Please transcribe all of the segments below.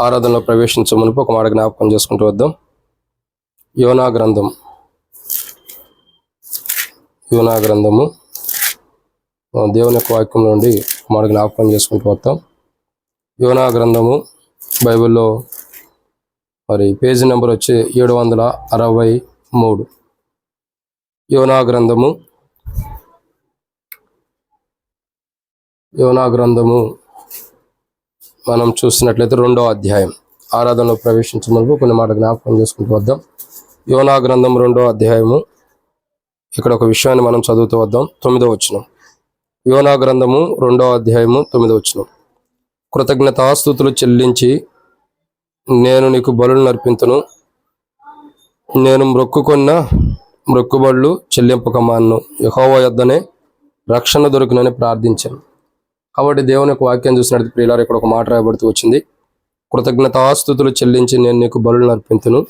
ఆరాధనలో ప్రవేశించే మునుపు ఒక మాట జ్ఞాపకం చేసుకుంటూ వద్దాం. యోనా గ్రంథము దేవుని యొక్క వాక్యం నుండి ఒక మాట జ్ఞాపకం చేసుకుంటూ వద్దాం. యోనా గ్రంథము బైబిల్లో మరి పేజీ నెంబర్ వచ్చి 763. యోనా గ్రంథము మనం చూసినట్లయితే 2వ అధ్యాయం. ఆరాధనలో ప్రవేశించే ముందు కొన్ని మాట జ్ఞాపకం చేసుకుంటూ వద్దాం. యోనా గ్రంథం 2వ అధ్యాయము. ఇక్కడ ఒక విషయాన్ని మనం చదువుతూ వద్దాం. 9వ వచనం. యోనా గ్రంథము 2వ అధ్యాయము 9వ వచనం. కృతజ్ఞతాస్తుతులు చెల్లించి నేను నీకు బలులు నర్పింతును, నేను మ్రొక్కుకొన్న మ్రొక్కుబడులు చెల్లింపక మాన్ను, యెహోవా యొద్దనే రక్షణ దొరుకునని ప్రార్థించాను. కాబట్టి దేవుని యొక్క వాక్యం చూసినట్టు ప్రియులారా, ఇక్కడ ఒక మాట రాయబడుతూ వచ్చింది. కృతజ్ఞతాస్తుతులు చెల్లించి నేను నీకు బలులు నర్పింతును,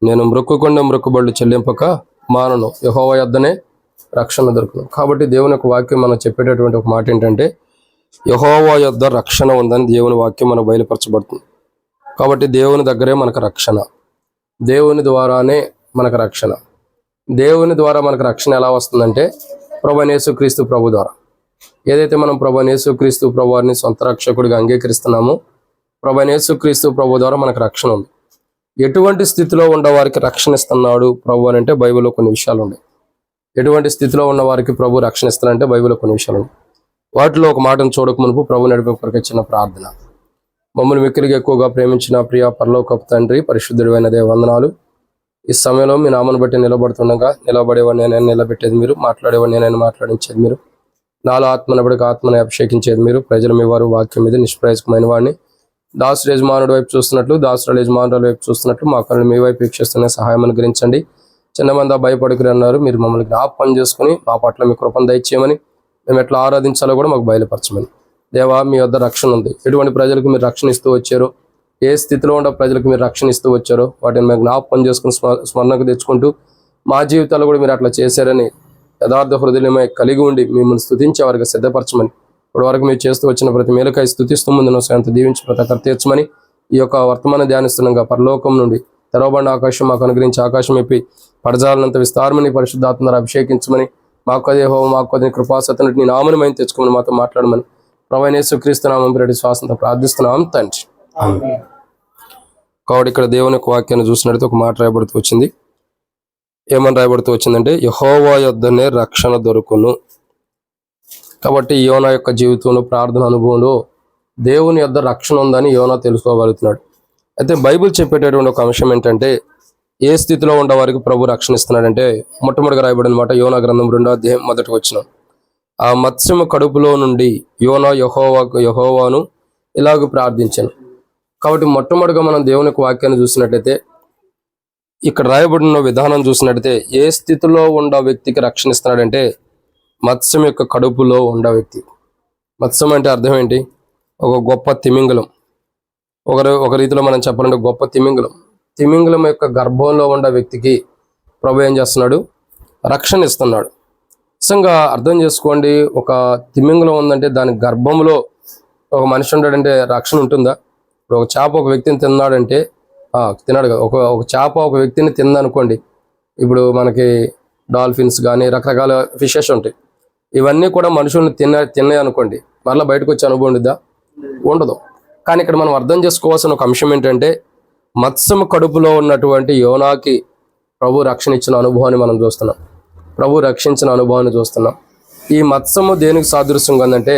నేను మ్రొక్కుకొన్న మ్రొక్కుబడులు చెల్లింపక మానను, యెహోవా యొద్దనే రక్షణ దొరుకును. కాబట్టి దేవుని యొక్క వాక్యం మనం చెప్పేటటువంటి ఒక మాట ఏంటంటే, యెహోవా యొద్ద రక్షణ ఉందని దేవుని వాక్యం మనకు బయలుపరచబడుతుంది. కాబట్టి దేవుని దగ్గరే మనకు రక్షణ, దేవుని ద్వారానే మనకు రక్షణ. దేవుని ద్వారా మనకు రక్షణ ఎలా వస్తుందంటే ప్రభువైన యేసుక్రీస్తు ప్రభు ద్వారా. ఏదైతే మనం ప్రభువైన యేసుక్రీస్తు ప్రభువారిని సొంత రక్షకుడిగా అంగీకరిస్తున్నామో, ప్రభువైన యేసుక్రీస్తు ప్రభు ద్వారా మనకు రక్షణ ఉంది. ఎటువంటి స్థితిలో ఉన్నవారికి రక్షణ ఇస్తున్నాడు ప్రభు అని అంటే బైబిల్లో కొన్ని విషయాలు ఉన్నాయి. ఎటువంటి స్థితిలో ఉన్న వారికి ప్రభు రక్షణ ఇస్తారంటే బైబిల్లో కొన్ని విషయాలు ఉన్నాయి. వాటిలో ఒక మాటను చూడక మునుపు ప్రభు నడిపే కొరకు చిన్న ప్రార్థన. మమ్మల్ని మిక్కిలిగా ఎక్కువగా ప్రేమించిన ప్రియ పరలోకపు తండ్రి, పరిశుద్ధుడైన దేవ వందనాలు. ఈ సమయంలో మీ నామను బట్టి నిలబడుతుండగా నిలబడేవాడిని నేను నిలబెట్టేది మీరు, మాట్లాడేవాడిని నేను మాట్లాడించేది మీరు, నాలో ఆత్మనబడికి ఆత్మని అభిషేకించేది మీరు. ప్రజలు మీ వారు వాక్యం మీద నిష్ప్రయోజకమైన వాడిని దాసుడు యజమానుడి వైపు చూస్తున్నట్లు, దాసురాలు యజమానుల వైపు చూస్తున్నట్లు మా కళ్ళు మీ వైపు వీక్షిస్తున్న సహాయం అనుగ్రహించండి. చిన్నమంది భయపడుకుని అన్నారు, మీరు మమ్మల్ని జ్ఞాపకం చేసుకుని మా పట్ల మీ కృపను దయచేయమని, మేము ఎట్లా ఆరాధించాలో కూడా మాకు బయలుపరచమని. దేవా, మీ వద్ద రక్షణ ఉంది. ఎటువంటి ప్రజలకు మీరు రక్షణ ఇస్తూ వచ్చారో, ఏ స్థితిలో ఉన్న ప్రజలకు మీరు రక్షణ ఇస్తూ వచ్చారో వాటిని మేము జ్ఞాపకం చేసుకుని స్మరణకు తెచ్చుకుంటూ మా జీవితాలు కూడా మీరు అట్లా చేశారని యథార్థ హృదయమై కలిగి ఉండి మిమ్మల్ని స్తుతించే వారికి సిద్ధపరచమని, ఇప్పటి వరకు మీరు చేస్తూ వచ్చిన ప్రతి మేలుకై స్తుతిస్తూ ముందు శాంతి దీవించి ప్రతి ఒక్కరు తీర్చమని, ఈ యొక్క వర్తమానం ధ్యానిస్తున్నాగా పరలోకం నుండి తెరవబడిన ఆకాశం మాకు అనుగ్రహించి ఆకాశం ఎప్పి పడజాలనంత విస్తారమని పరిశుద్ధాత్మ ద్వారా అభిషేకించమని, మాకు అదే హోమ మాకు అదే కృపాసతను నీ నామని మేము తెచ్చుకోమని మాతో మాట్లాడమని ప్రభువైన యేసుక్రీస్తు నామం పేరిట శ్వాసంతో ప్రార్థిస్తున్నాం తండ్రి. కాబట్టి ఇక్కడ దేవుని యొక్క వాక్యాన్ని చూసినట్టు ఒక మాట రాయబడుతూ వచ్చింది. ఏమని రాయబడుతూ వచ్చిందంటే, యెహోవా యొద్దనే రక్షణ దొరుకును. కాబట్టి యోనా యొక్క జీవితంలో, ప్రార్థన అనుభవంలో దేవుని యొద్ద రక్షణ ఉందని యోనా తెలుసుకోగలుగుతున్నాడు. అయితే బైబిల్ చెప్పేటటువంటి ఒక అంశం ఏంటంటే, ఏ స్థితిలో ఉన్న వారికి ప్రభు రక్షణ ఇస్తున్నాడంటే, మొట్టమొదటిగా రాయబడిన మాట యోనా గ్రంథం 2వ అధ్యాయం 1వ వచనం. ఆ మత్స్యము కడుపులో నుండి యోనా యెహోవాను ఇలాగ ప్రార్థించాను. కాబట్టి మొట్టమొదటిగా మనం దేవుని యొక్క వాక్యాన్ని చూసినట్లయితే, ఇక్కడ రాయబడిన విధానం చూసినట్లయితే, ఏ స్థితిలో ఉన్న వ్యక్తికి రక్షణ ఇస్తున్నాడంటే మత్స్యం యొక్క కడుపులో ఉన్న వ్యక్తి. మత్స్యం అంటే అర్థం ఏంటి? ఒక గొప్ప తిమింగలం. ఒక రీతిలో మనం చెప్పాలంటే గొప్ప తిమింగలం యొక్క గర్భంలో ఉన్న వ్యక్తికి ప్రభు ఏం చేస్తున్నాడు? రక్షణ ఇస్తున్నాడు. నిజంగా అర్థం చేసుకోండి, ఒక తిమింగలం ఉందంటే దాని గర్భంలో ఒక మనిషి ఉన్నాడంటే రక్షణ ఉంటుందా? ఇప్పుడు ఒక చేప ఒక వ్యక్తిని తిన్నాడంటే తిన్నాడు కదా. ఒక చేప ఒక వ్యక్తిని తిందనుకోండి, ఇప్పుడు మనకి డాల్ఫిన్స్ కానీ రకరకాల ఫిషెస్ ఉంటాయి, ఇవన్నీ కూడా మనుషుల్ని తిన్నాయి అనుకోండి, మరలా బయటకు వచ్చే అనుభవం ఉండిద్దా? ఉండదు. కానీ ఇక్కడ మనం అర్థం చేసుకోవాల్సిన ఒక అంశం ఏంటంటే, మత్స్యము కడుపులో ఉన్నటువంటి యోనాకి ప్రభు రక్షణ ఇచ్చిన అనుభవాన్ని మనం చూస్తున్నాం. ప్రభు రక్షించిన అనుభవాన్ని చూస్తున్నాం. ఈ మత్స్యము దేనికి సాదృశ్యంగా ఉందంటే,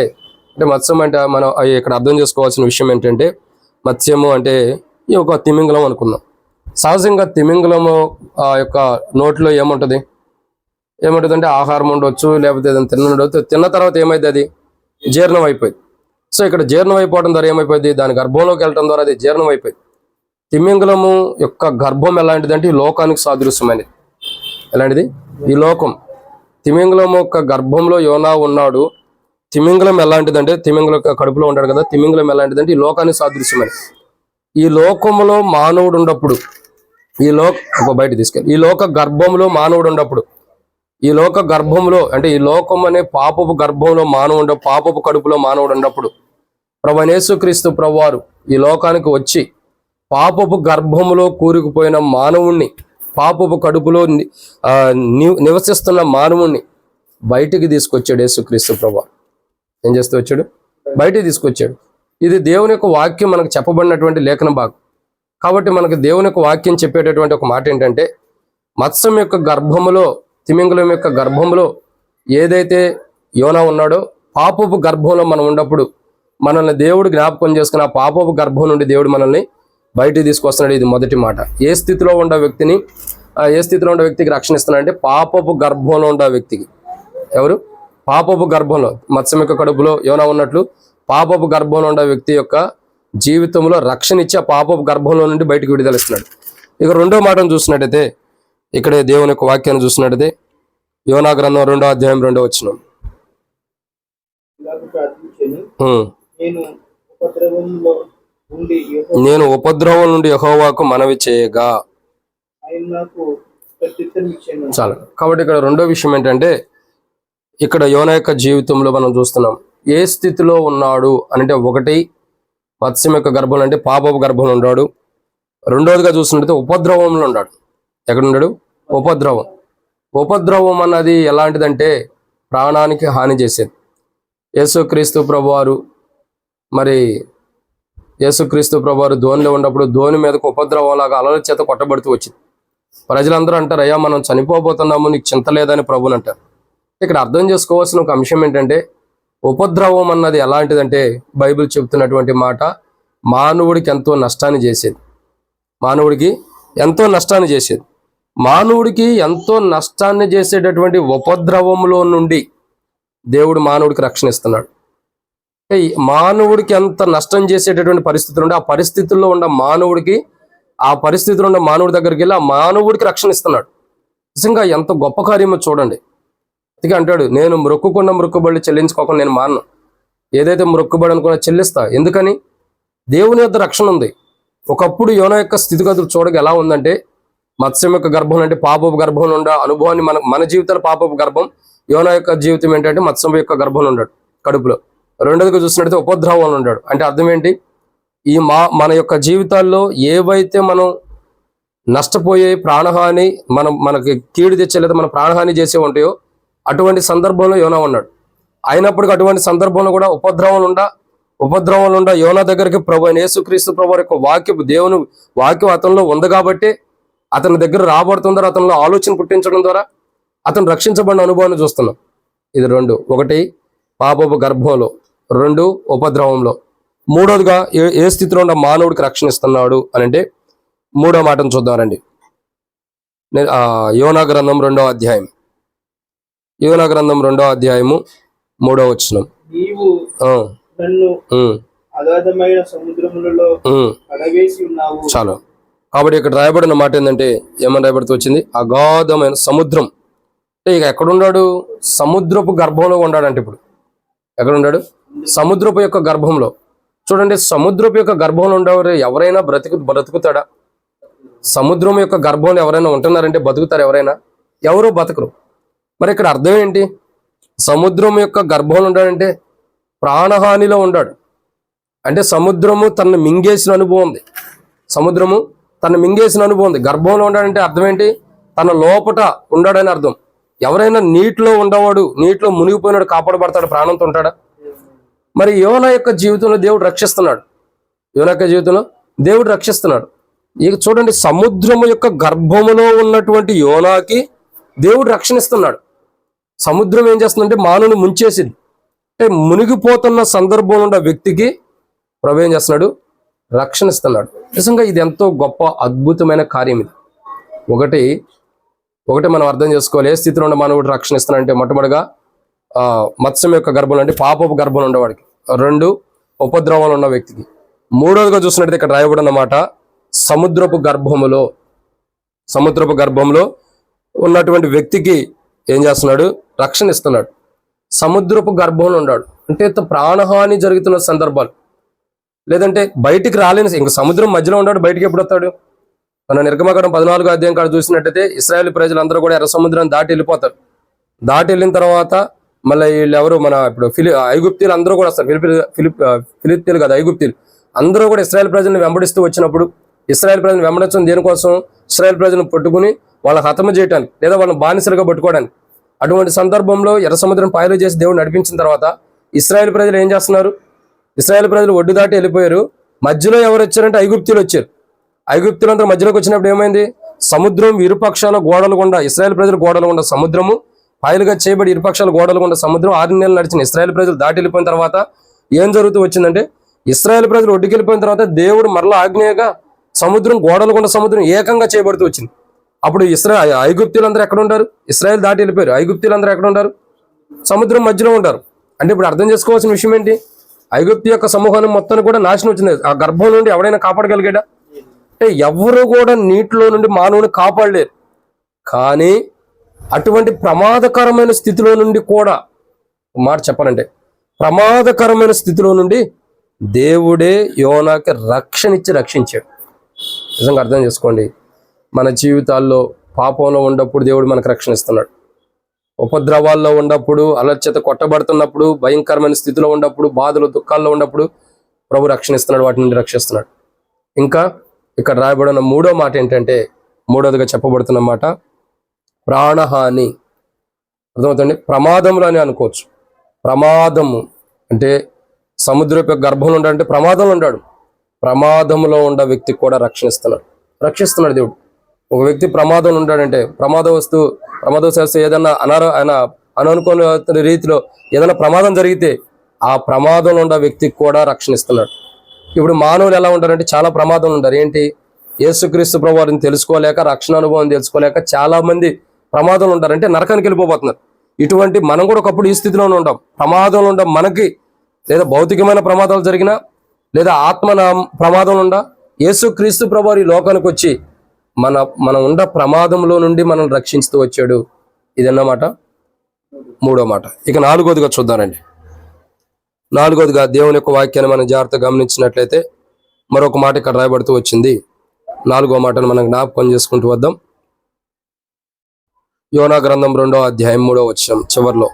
మత్స్యం అంటే మనం ఇక్కడ అర్థం చేసుకోవాల్సిన విషయం ఏంటంటే, మత్స్యము అంటే ఈ ఒక తిమింగలం అనుకుందాం. సహజంగా తిమింగలము ఆ యొక్క నోట్లో ఏముంటుంది అంటే ఆహారం ఉండవచ్చు, లేకపోతే ఏదైనా తినవచ్చు. తిన్న తర్వాత ఏమైంది? అది జీర్ణం అయిపోయింది. సో ఇక్కడ జీర్ణం అయిపోవడం ద్వారా ఏమైపోయింది? దాని గర్భంలోకి వెళ్ళడం ద్వారా అది జీర్ణం అయిపోయింది. తిమింగలము యొక్క గర్భం ఎలాంటిదంటే ఈ లోకానికి సాదృశ్యమైనది. ఎలాంటిది? ఈ లోకం. తిమింగలం యొక్క గర్భంలో యోనా ఉన్నాడు. తిమింగలం ఎలాంటిదంటే, తిమింగలం కడుపులో ఉంటాడు కదా, తిమింగలం ఎలాంటిదంటే ఈ లోకానికి సాదృశ్యమైనది. ఈ లోకంలో మానవుడు ఉన్నప్పుడు, బయట తీసుకెళ్ళి ఈ లోక గర్భంలో మానవుడు ఉన్నప్పుడు, ఈ లోక గర్భంలో అంటే ఈ లోకం అనే పాపపు గర్భంలో మానవుడు, పాపపు కడుపులో మానవుడు ఉన్నప్పుడు ప్రభువైన యేసుక్రీస్తు ప్రభువారు ఈ లోకానికి వచ్చి పాపపు గర్భములో కూరుకుపోయిన మానవుణ్ణి, పాపపు కడుపులో నివసిస్తున్న మానవుణ్ణి బయటికి తీసుకొచ్చాడు యేసుక్రీస్తు ప్రభువు. ఏం చేస్తూ వచ్చాడు? బయటికి తీసుకొచ్చాడు. ఇది దేవుని యొక్క వాక్యం మనకు చెప్పబడినటువంటి లేఖన భాగం. కాబట్టి మనకు దేవుని యొక్క వాక్యం చెప్పేటటువంటి ఒక మాట ఏంటంటే, మత్స్యం యొక్క గర్భములో, తిమింగలం యొక్క గర్భంలో ఏదైతే యోనా ఉన్నాడో, పాపపు గర్భంలో మనం ఉన్నప్పుడు మనల్ని దేవుడు జ్ఞాపకం చేసుకుని ఆ పాపపు గర్భం నుండి దేవుడు మనల్ని బయటికి తీసుకొస్తున్నాడు. ఇది మొదటి మాట. ఏ స్థితిలో ఉన్న వ్యక్తికి రక్షణ ఇస్తున్నాడు అంటే పాపపు గర్భంలో ఉన్న వ్యక్తికి. ఎవరు? పాపపు గర్భంలో, మత్స్యం యొక్క కడుపులో యోనా ఉన్నట్లు పాపపు గర్భంలో ఉన్న వ్యక్తి యొక్క జీవితంలో రక్షణ ఇచ్చి ఆ పాపపు గర్భంలో నుండి బయటకు విడుదలిస్తున్నాడు. ఇక రెండో మాటను చూసినట్టయితే, ఇక్కడ దేవుని యొక్క వాక్యాన్ని చూసినట్టయితే యోనా గ్రంథం 2వ అధ్యాయం 2వ వచనం. నేను ఉపద్రవం నుండి యెహోవాకు మనవి చేయగా. చాలా. కాబట్టి ఇక్కడ రెండో విషయం ఏంటంటే, ఇక్కడ యోనా యొక్క జీవితంలో మనం చూస్తున్నాం ఏ స్థితిలో ఉన్నాడు అంటే, ఒకటి మత్స్యం యొక్క గర్భంలో అంటే పాపపు గర్భంలో ఉన్నాడు. రెండోదిగా చూసినట్టయితే ఉపద్రవంలో ఉన్నాడు. ఎక్కడున్నాడు? ఉపద్రవం అన్నది ఎలాంటిదంటే ప్రాణానికి హాని చేసేది. యేసుక్రీస్తు ప్రభువారు ధోనిలో ఉన్నప్పుడు ధోని మీదకు ఉపద్రవం లాగా అలల చేత కొట్టబడుతూ వచ్చింది. ప్రజలందరూ అంటారు, అయ్యా మనం చనిపోబోతున్నాము, నీకు చింత లేదని ప్రభుని అంటారు. ఇక్కడ అర్థం చేసుకోవాల్సిన ఒక అంశం ఏంటంటే, ఉపద్రవం అన్నది ఎలాంటిదంటే బైబిల్ చెబుతున్నటువంటి మాట, మానవుడికి ఎంతో నష్టాన్ని చేసేది. మానవుడికి ఎంతో నష్టాన్ని చేసేటటువంటి ఉపద్రవంలో నుండి దేవుడు మానవుడికి రక్షణ ఇస్తున్నాడు. మానవుడికి ఎంత నష్టం చేసేటటువంటి పరిస్థితులు ఉంటే ఆ పరిస్థితుల్లో ఉన్న మానవుడి దగ్గరికి వెళ్ళి ఆ మానవుడికి రక్షణ ఇస్తున్నాడు. నిజంగా ఎంత గొప్ప కార్యమో చూడండి. అందుకే అంటాడు, నేను మొక్కుకున్న మొక్కుబడులు చెల్లించుకోకుండా నేను మానను. ఏదైతే మొక్కుబడి అనుకున్నా చెల్లిస్తా. ఎందుకని? దేవుని యొక్క రక్షణ ఉంది. ఒకప్పుడు యోనా యొక్క స్థితిగతులు చూడగా ఎలా ఉందంటే, మత్స్యం యొక్క గర్భం అంటే పాపపు గర్భంలో ఉండే అనుభవాన్ని మన జీవితాల పాపపు గర్భం. యోనా యొక్క జీవితం ఏంటంటే మత్స్యం యొక్క గర్భంలో ఉన్నాడు, కడుపులో. రెండోదిగా చూసినట్టయితే ఉపద్రవంలో ఉన్నాడు. అంటే అర్థం ఏంటి? మన యొక్క జీవితాల్లో ఏవైతే మనం నష్టపోయే ప్రాణహాని, మనకి కీడు తెచ్చే లేదా మన ప్రాణహాని చేసే ఉంటాయో అటువంటి సందర్భంలో యోనా ఉన్నాడు. అయినప్పటికీ అటువంటి సందర్భంలో కూడా ఉపద్రవంలో ఉండ యోనా దగ్గరికి ప్రభు అయిన యేసుక్రీస్తు ప్రభు యొక్క దేవుని వాక్యం అతనిలో ఉంది కాబట్టి అతని దగ్గర రాబడుతుందో అతనిలో ఆలోచన పుట్టించడం ద్వారా అతను రక్షించబడిన అనుభవాన్ని చూస్తున్నాం. ఇది రెండు. ఒకటి పాపపు గర్భంలో, రెండు ఉపద్రవంలో. మూడోదిగా ఏ స్థితిలో ఉన్న మానవుడికి రక్షణ ఇస్తున్నాడు అని అంటే మూడో మాటను చూద్దామండి. యోనా గ్రంథం 2వ అధ్యాయం, 3వ వచనం. చాలు. కాబట్టి ఇక్కడ రాయబడిన మాట ఏంటంటే, ఏమని రాయబడుతూ వచ్చింది? అగాధమైన సముద్రం. అంటే ఇక ఎక్కడున్నాడు? సముద్రపు గర్భంలో ఉన్నాడంటే. ఇప్పుడు ఎక్కడున్నాడు? సముద్రపు యొక్క గర్భంలో. చూడండి, సముద్రపు యొక్క గర్భంలో ఉండేవారు ఎవరైనా బ్రతుకుతాడా? సముద్రం యొక్క గర్భంలో ఎవరైనా ఉంటున్నారంటే బతుకుతారు ఎవరైనా? ఎవరు బతకరు. మరి ఇక్కడ అర్థం ఏంటి? సముద్రం యొక్క గర్భంలో ఉండాడంటే ప్రాణహానిలో ఉండాడు. అంటే సముద్రము తనను మింగేసిన అనుభవం ఉంది. గర్భంలో ఉండాడంటే అర్థం ఏంటి? తన లోపట ఉండాడని అర్థం. ఎవరైనా నీటిలో ఉండవాడు, నీటిలో మునిగిపోయినాడు కాపాడబడతాడు, ప్రాణంతో ఉంటాడా? మరి యోనా యొక్క జీవితంలో దేవుడు రక్షిస్తున్నాడు. ఇక చూడండి, సముద్రము యొక్క గర్భములో ఉన్నటువంటి యోనాకి దేవుడు రక్షణిస్తున్నాడు. సముద్రం ఏం చేస్తుందంటే మానవుని ముంచేసింది. అంటే మునిగిపోతున్న సందర్భంలో ఉన్న వ్యక్తికి ప్రభు ఏం చేస్తున్నాడు? రక్షణిస్తున్నాడు. నిజంగా ఇది ఎంతో గొప్ప అద్భుతమైన కార్యం. ఇది ఒకటి మనం అర్థం చేసుకోవాలి. ఏ స్థితిలో ఉన్న మానవుడు రక్షణిస్తున్నాడంటే, మొట్టమొదటిగా మత్స్యం యొక్క గర్భంలో అంటే పాపపు గర్భంలో ఉండేవాడికి, రెండు ఉపద్రవంలో ఉన్న వ్యక్తికి, మూడోదిగా చూసినట్టయితే ఇక్కడ రాయబడిన మాట సముద్రపు గర్భంలో ఉన్నటువంటి వ్యక్తికి ఏం చేస్తున్నాడు? రక్షణ ఇస్తున్నాడు. సముద్రపు గర్భంలో ఉన్నాడు అంటే ప్రాణహాని జరుగుతున్న సందర్భాలు, లేదంటే బయటికి రాలేని, ఇంకా సముద్రం మధ్యలో ఉన్నాడు, బయటికి ఎప్పుడు వస్తాడు? మన నిర్గమకాండం 14వ అధ్యాయం కాడ చూసినట్టయితే ఇశ్రాయేలు ప్రజలందరూ కూడా ఎర్ర సముద్రాన్ని దాటి వెళ్ళిపోతారు. దాటి వెళ్ళిన తర్వాత మళ్ళీ వీళ్ళు ఎవరు, మన ఇప్పుడు ఐగుప్తీలు అందరూ కూడా వస్తారు. ఫిలిప్పీలు కాదు, ఐగుప్తీలు అందరూ కూడా ఇశ్రాయేల్ ప్రజలను వెంబడిస్తూ వచ్చినప్పుడు ఇశ్రాయేల్ ప్రజలను వెంబడించడం దేనికోసం? ఇశ్రాయేల్ ప్రజలను పట్టుకుని వాళ్ళ హతము చేయడానికి, లేదా వాళ్ళని బానిసలుగా పట్టుకోవడానికి. అటువంటి సందర్భంలో ఎర్ర సముద్రం పాయలు చేసి దేవుడు నడిపించిన తర్వాత ఇశ్రాయేల్ ప్రజలు ఏం చేస్తున్నారు? ఇశ్రాయేల్ ప్రజలు ఒడ్డు దాటి వెళ్ళిపోయారు. మధ్యలో ఎవరు వచ్చారంటే ఐగుప్తీయులు వచ్చారు. ఐగుప్తులంతా మధ్యలోకి వచ్చినప్పుడు ఏమైంది? సముద్రం ఇరుపక్షాల గోడలు గుండా, ఇశ్రాయేల్ ప్రజలు గోడలు గుండా సముద్రము, పాయలుగా చేయబడి ఇరుపక్షాల గోడలు గుండా సముద్రం 6 నెలలు నడిచిన ఇశ్రాయేల్ ప్రజలు దాటి వెళ్ళిపోయిన తర్వాత ఏం జరుగుతూ వచ్చిందంటే, ఇశ్రాయేల్ ప్రజలు ఒడ్డుకి వెళ్ళిపోయిన తర్వాత దేవుడు మరలా ఆజ్ఞగా సముద్రం గోడలు గుండా సముద్రం ఏకంగా చేయబడుతూ వచ్చింది. అప్పుడు ఐగుప్తులందరూ ఎక్కడ ఉంటారు? ఇశ్రాయేల్ దాటి వెళ్ళిపోయారు. ఐగుప్తులందరూ ఎక్కడ ఉంటారు? సముద్రం మధ్యలో ఉంటారు. అంటే ఇప్పుడు అర్థం చేసుకోవాల్సిన విషయం ఏంటి? ఐగుప్తు యొక్క సమూహాన్ని మొత్తాన్ని కూడా నాశనం వచ్చింది. ఆ గర్భం నుండి ఎవడైనా కాపాడగలిగాడా? అంటే ఎవరు కూడా నీటిలో నుండి మానవుని కాపాడలేరు. కానీ అటువంటి ప్రమాదకరమైన స్థితిలో నుండి కూడా, మాట చెప్పాలంటే ప్రమాదకరమైన స్థితిలో నుండి దేవుడే యోనాకి రక్షించాడు. నిజంగా అర్థం చేసుకోండి. మన జీవితాల్లో పాపంలో ఉన్నప్పుడు దేవుడు మనకు రక్షణ ఇస్తున్నాడు. ఉపద్రవాల్లో ఉన్నప్పుడు, అలర్చేత కొట్టబడుతున్నప్పుడు, భయంకరమైన స్థితిలో ఉన్నప్పుడు, బాధలు దుఃఖాల్లో ఉన్నప్పుడు ప్రభు రక్షణ ఇస్తున్నాడు, వాటి నుండి రక్షిస్తున్నాడు. ఇంకా ఇక్కడ రాయబడిన మూడో మాట ఏంటంటే, మూడోదిగా చెప్పబడుతున్న మాట ప్రాణహాని. అర్థమవుతుంది? ప్రమాదములు అని అనుకోవచ్చు. ప్రమాదము అంటే సముద్రపు గర్భంలో ఉండాలంటే ప్రమాదంలో ఉన్నాడు. ప్రమాదంలో ఉన్న వ్యక్తికి కూడా రక్షిస్తున్నాడు దేవుడు. ఒక వ్యక్తి ప్రమాదంలో ఉంటాడంటే, ప్రమాదవశాత్తు ఏదన్నా అనుకోని రీతిలో ఏదైనా ప్రమాదం జరిగితే ఆ ప్రమాదంలో ఉన్న వ్యక్తికి కూడా రక్షణిస్తున్నాడు. ఇప్పుడు మానవులు ఎలా ఉంటారంటే చాలా ప్రమాదంలో ఉంటారు. ఏంటి? యేసుక్రీస్తు ప్రభువారిని తెలుసుకోలేక, రక్షణ అనుభవం తెలుసుకోలేక చాలా మంది ప్రమాదంలో ఉంటారంటే నరకానికి వెళ్ళిపోతున్నారు. ఇటువంటి మనం కూడా ఒకప్పుడు ఈ స్థితిలోనే ఉంటాం. ప్రమాదంలో ఉంటాం. మనకి లేదా భౌతికమైన ప్రమాదాలు జరిగినా, లేదా ఆత్మ ప్రమాదంలో ఉండా, యేసుక్రీస్తు ప్రభువారు ఈ లోకానికి వచ్చి మనం ఉన్న ప్రమాదంలో నుండి మనం రక్షిస్తూ వచ్చాడు. ఇదన్నమాట మూడో మాట. ఇక నాలుగోదిగా చూద్దానండి. నాలుగోదిగా దేవుని యొక్క వాక్యాన్ని మనం జాగ్రత్తగా గమనించినట్లయితే మరొక మాట ఇక్కడ రాయబడుతూ వచ్చింది. 4వ మాటను మనం జ్ఞాపకం చేసుకుంటూ వద్దాం. యోనా గ్రంథం 2వ అధ్యాయం 3వ వచనం చివర్లో,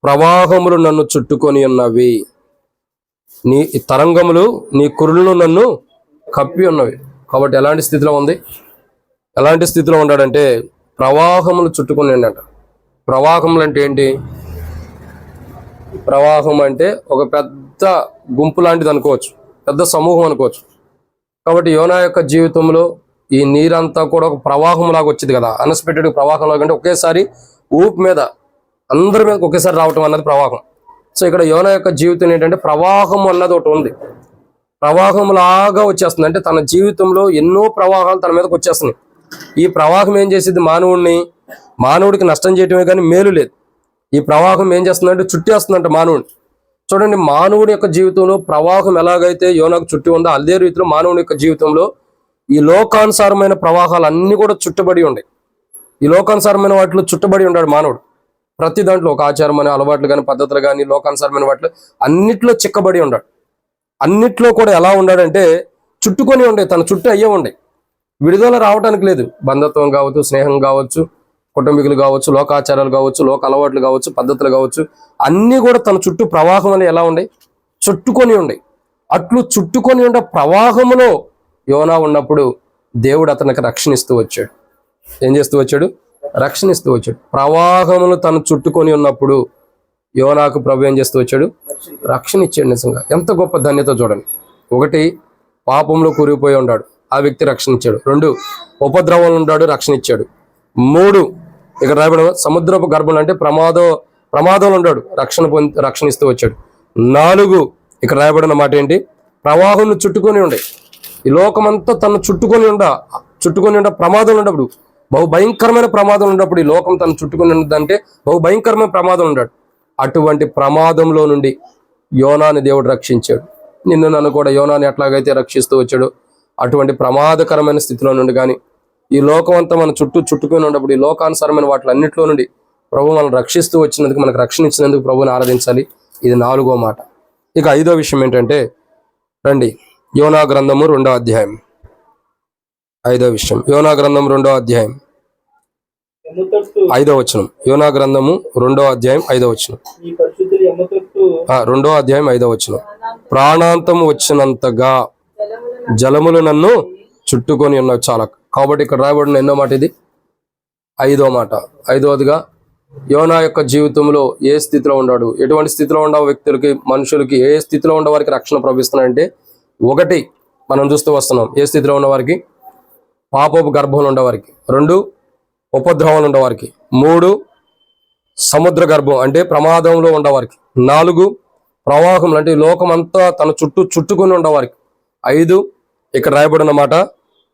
ప్రవాహములు నన్ను చుట్టుకొని ఉన్నవి, నీ తరంగములు నీ కురులను నన్ను కప్పి ఉన్నవి. కాబట్టి ఎలాంటి స్థితిలో ఉన్నాడంటే ప్రవాహములు చుట్టుకొని ఉన్నట. ప్రవాహములు అంటే ఏంటి? ప్రవాహం అంటే ఒక పెద్ద గుంపు లాంటిది అనుకోవచ్చు, పెద్ద సమూహం అనుకోవచ్చు. కాబట్టి యోనా యొక్క జీవితంలో ఈ నీరంతా కూడా ఒక ప్రవాహం లాగా వచ్చింది కదా. అన్ఎక్స్పెక్టెడ్ ప్రవాహం లాగా అంటే ఒకేసారి ఊపు మీద అందరి మీద ఒకేసారి రావటం అన్నది ప్రవాహం. సో ఇక్కడ యోనా యొక్క జీవితం ఏంటంటే ప్రవాహం అన్నది ఒకటి ఉంది. ప్రవాహం లాగా వచ్చేస్తుంది. అంటే తన జీవితంలో ఎన్నో ప్రవాహాలు తన మీదకి వచ్చేస్తున్నాయి. ఈ ప్రవాహం ఏం చేసింది? మానవుడికి నష్టం చేయటమే కానీ మేలు లేదు. ఈ ప్రవాహం ఏం చేస్తుందంటే చుట్టేస్తుందంట మానవుడిని. చూడండి, మానవుడి యొక్క జీవితంలో ప్రవాహం ఎలాగైతే యోనాకు చుట్టి ఉందో అదే రీతిలో మానవుడి యొక్క జీవితంలో ఈ లోకానుసారమైన ప్రవాహాలు అన్ని కూడా చుట్టబడి ఉన్నాయి. ఈ లోకానుసారమైన వాటిలో చుట్టబడి ఉన్నాడు మానవుడు. ప్రతి దాంట్లో ఒక ఆచారం అనే అలవాట్లు కానీ, పద్ధతులు కానీ, లోకానుసారమైన వాటిలో అన్నిట్లో చిక్కబడి ఉన్నాడు. అన్నిట్లో కూడా ఎలా ఉన్నాడంటే చుట్టుకొని ఉండే, తన చుట్టూ అయ్యే ఉండే, విడుదల రావడానికి లేదు. బంధుత్వం కావచ్చు, స్నేహం కావచ్చు, కుటుంబీకులు కావచ్చు, లోకాచారాలు కావచ్చు, లోక అలవాట్లు కావచ్చు, పద్ధతులు కావచ్చు, అన్నీ కూడా తన చుట్టూ ప్రవాహం అని ఎలా ఉండే? చుట్టుకొని ఉండే. అట్లు చుట్టుకొని ఉండే ప్రవాహములో యోనా ఉన్నప్పుడు దేవుడు అతనికి రక్షణిస్తూ వచ్చాడు. ఏం చేస్తూ వచ్చాడు? రక్షణిస్తూ వచ్చాడు. ప్రవాహములు తను చుట్టుకొని ఉన్నప్పుడు యోనాకు ప్రభు ఏం చేస్తూ వచ్చాడు? రక్షణ ఇచ్చాడు. నిజంగా ఎంత గొప్ప ధన్యత చూడండి. 1, పాపంలో కూరిపోయి ఉన్నాడు, ఆ వ్యక్తి రక్షణ ఇచ్చాడు. 2, ఉపద్రవంలో ఉన్నాడు, రక్షణ ఇచ్చాడు. 3, ఇక్కడ రాయబడిన సముద్రపు గర్భంలో అంటే ప్రమాదంలో ఉన్నాడు, రక్షణ ఇస్తూ వచ్చాడు. 4, ఇక్కడ రాయబడిన మాట ఏంటి? ప్రవాహం చుట్టుకొని ఉండే, ఈ లోకమంతా తను చుట్టుకొని ఉండ ప్రమాదంలో ఉన్నప్పుడు, బహు భయంకరమైన ప్రమాదం ఉన్నప్పుడు, ఈ లోకం తను చుట్టుకొని ఉండదంటే బహు భయంకరమైన ప్రమాదం ఉన్నాడు. అటువంటి ప్రమాదంలో నుండి యోనాని దేవుడు రక్షించాడు. నిన్ను నన్ను కూడా యోనాని ఎట్లాగైతే రక్షిస్తూ వచ్చాడు, అటువంటి ప్రమాదకరమైన స్థితిలో నుండి కానీ, ఈ లోకం అంతా మన చుట్టుకొని ఉన్నప్పుడు ఈ లోకానుసారమైన వాటిలన్నింటిలో నుండి ప్రభు మనం రక్షిస్తూ వచ్చినందుకు, మనకు రక్షణ ఇచ్చినందుకు ప్రభుని ఆరాధించాలి. ఇది 4వ మాట. ఇక 5వ విషయం ఏంటంటే, రండి, యోనా గ్రంథము 2వ అధ్యాయం 5వ విషయం. యోనా గ్రంథం 2వ అధ్యాయం 5వ వచనం. యోనా గ్రంథము 2వ అధ్యాయం 5వ వచనం. 2వ అధ్యాయం 5వ వచనం. ప్రాణాంతము వచ్చినంతగా జలములు నన్ను చుట్టుకొని ఉన్నవి. చాలా కాబట్టి ఇక్కడ రాయబడిన ఎన్నో మాట ఇది? 5వ మాట. 5వదిగా యోనా యొక్క జీవితంలో ఏ స్థితిలో ఉన్నాడు, ఎటువంటి స్థితిలో ఉన్న వ్యక్తులకి, మనుషులకి, ఏ స్థితిలో ఉన్న వారికి రక్షణ ప్రవహిస్తున్నాడంటే, 1 మనం చూస్తూ వస్తున్నాం ఏ స్థితిలో ఉన్నవారికి, పాపపు గర్భంలో ఉండేవారికి. 2 ఉపద్రవంలో ఉండేవారికి. 3 సముద్ర గర్భం అంటే ప్రమాదంలో ఉండేవారికి. 4 ప్రవాహం అంటే లోకమంతా తన చుట్టుకొని ఉండేవారికి. 5 ఇక్కడ రాయబడిన మాట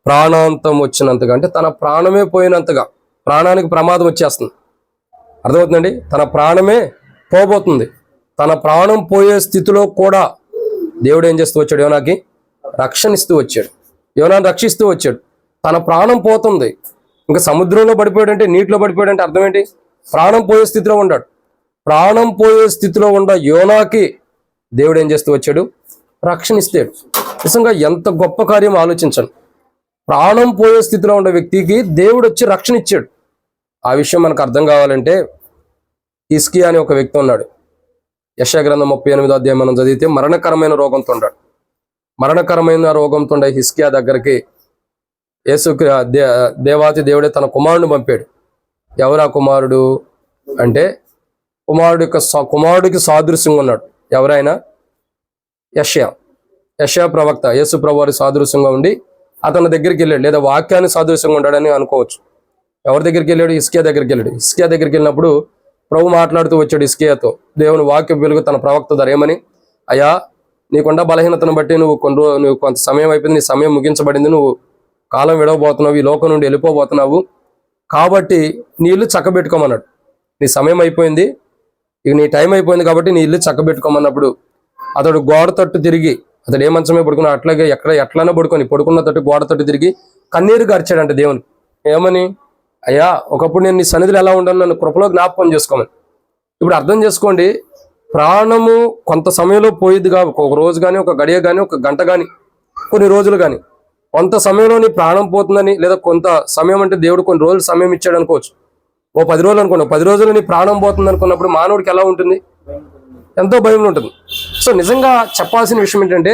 ప్రాణాంతం వచ్చినంతగా, అంటే తన ప్రాణమే పోయినంతగా, ప్రాణానికి ప్రమాదం వచ్చేస్తుంది. అర్థమవుతుందండి? తన ప్రాణమే పోబోతుంది. తన ప్రాణం పోయే స్థితిలో కూడా దేవుడు ఏం చేస్తూ వచ్చాడు? యోనాకి రక్షణ ఇస్తూ వచ్చాడు. యోనాన్ని రక్షిస్తూ వచ్చాడు. తన ప్రాణం పోతుంది. ఇంకా సముద్రంలో పడిపోయాడంటే, నీటిలో పడిపోయాడంటే అర్థం ఏంటి? ప్రాణం పోయే స్థితిలో ఉన్నాడు. ప్రాణం పోయే స్థితిలో ఉన్న యోనాకి దేవుడు ఏం చేస్తూ వచ్చాడు? రక్షణ ఇస్తాడు. నిజంగా ఎంత గొప్ప కార్యం ఆలోచించండి. ప్రాణం పోయే స్థితిలో ఉన్న వ్యక్తికి దేవుడు వచ్చి రక్షణ ఇచ్చాడు. ఆ విషయం మనకు అర్థం కావాలంటే హిజ్కియా అని ఒక వ్యక్తి ఉన్నాడు. యెషయా గ్రంథం 38వ అధ్యాయం మనం చదివితే మరణకరమైన రోగంతో ఉన్నాడు. మరణకరమైన రోగంతో ఉండే హిజ్కియా దగ్గరికి దేవాతి దేవుడే తన కుమారుడిని పంపాడు. ఎవరు ఆ కుమారుడు అంటే, కుమారుడికి సాదృశ్యంగా ఉన్నాడు. ఎవరైనా? యెషయా ప్రవక్త యేసు ప్రభు వారి సాదృశ్యంగా ఉండి అతని దగ్గరికి వెళ్ళాడు. లేదా వాక్యాన్ని సాదృశ్యంగా ఉంటాడని అనుకోవచ్చు. ఎవరి దగ్గరికి వెళ్ళాడు? హిజ్కియా దగ్గరికి వెళ్ళాడు. హిజ్కియా దగ్గరికి వెళ్ళినప్పుడు ప్రభు మాట్లాడుతూ వచ్చాడు హిజ్కియాతో. దేవుని వాక్య వెలుగు తన ప్రవక్త ద్వారా ఏమని? అయ్యా, నీకున్న బలహీనతను బట్టి నువ్వు కొంత సమయం అయిపోయింది, నీ సమయం ముగించబడింది, నువ్వు కాలం విడవబోతున్నావు, ఈ లోకం నుండి వెళ్ళిపోబోతున్నావు, కాబట్టి నీ ఇల్లు చక్కబెట్టుకోమన్నాడు. నీ సమయం అయిపోయింది, ఇక నీ టైం అయిపోయింది, కాబట్టి నీ ఇల్లు చక్కబెట్టుకోమన్నప్పుడు అతడు గోడ తట్టు తిరిగి, అతడు ఏ మంచమే పడుకున్నా అట్లాగే ఎట్లైనా పడుకున్న తట్టు గోడ తట్టు తిరిగి కన్నీరు గార్చాడంట దేవుని. ఏమని? అయ్యా, ఒకప్పుడు నేను నీ సన్నిధిలో ఎలా ఉండను, నన్ను కృపలో జ్ఞాపకం చేసుకోమని. ఇప్పుడు అర్థం చేసుకోండి, ప్రాణము కొంత సమయంలో పోయిద్దిగా, ఒక రోజు కానీ, ఒక గడియ కానీ, ఒక గంట కానీ, కొన్ని రోజులు కానీ, కొంత సమయంలో నీ ప్రాణం పోతుందని, లేదా కొంత సమయం అంటే దేవుడు కొన్ని రోజులు సమయం ఇచ్చాడు అనుకోవచ్చు. 10 రోజులు అనుకోండి, 10 రోజులు నీ ప్రాణం పోతుంది అనుకున్నప్పుడు మానవుడికి ఎలా ఉంటుంది? ఎంతో భయం ఉంటుంది. సో నిజంగా చెప్పాల్సిన విషయం ఏంటంటే,